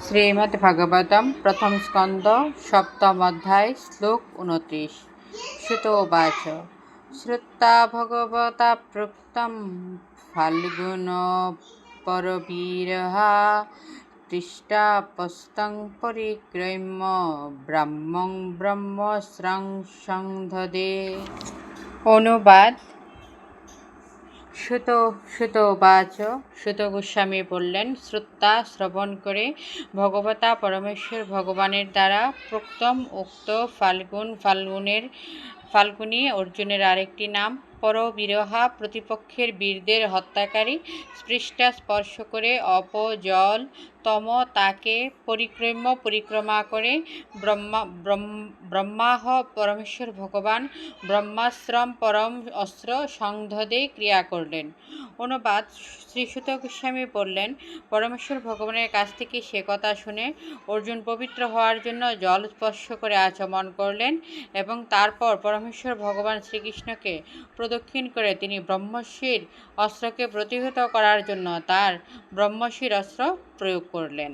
श्रीमद्भागवतम प्रथम स्कंद सप्तम अध्याय श्लोक 29। श्रुत उवाच श्रुत्वा भगवता प्रोक्तं फाल्गुनपरवीरः पृष्ठापस्तं परिक्रम्य ब्राह्मं ब्रह्मस्रं संदधे। অনুবাদ। সুতোবাচ সুত গোস্বামী বললেন, শ্রোতা শ্রবণ করে ভগবতা পরমেশ্বর ভগবানের দ্বারা প্রোক্তম উক্ত ফাল্গুনী অর্জুনের আরেকটি নাম, পরবীরহা প্রতিপক্ষের বীরদের হত্যাকারী, স্পৃষ্টা স্পর্শ করে অপজল তম তাকে পরিক্রমা করে ব্রহ্মাহ পরমেশ্বর ভগবান ব্রহ্মাশ্রম পরম অস্ত্র সংধদে ক্রিয়া করলেন। অনুবাদ। শ্রী সুত গোস্বামী বললেন, পরমেশ্বর ভগবানের কাছ থেকে সে কথা শুনে অর্জুন পবিত্র হওয়ার জন্য জল স্পর্শ করে আচমন করলেন এবং তারপর পরমেশ্বর ভগবান শ্রীকৃষ্ণকে প্রদক্ষিণ করে তিনি ব্রহ্মশির অস্ত্রকে প্রতিহত করার জন্য তার ব্রহ্মশির অস্ত্র প্রয়োগ করলেন।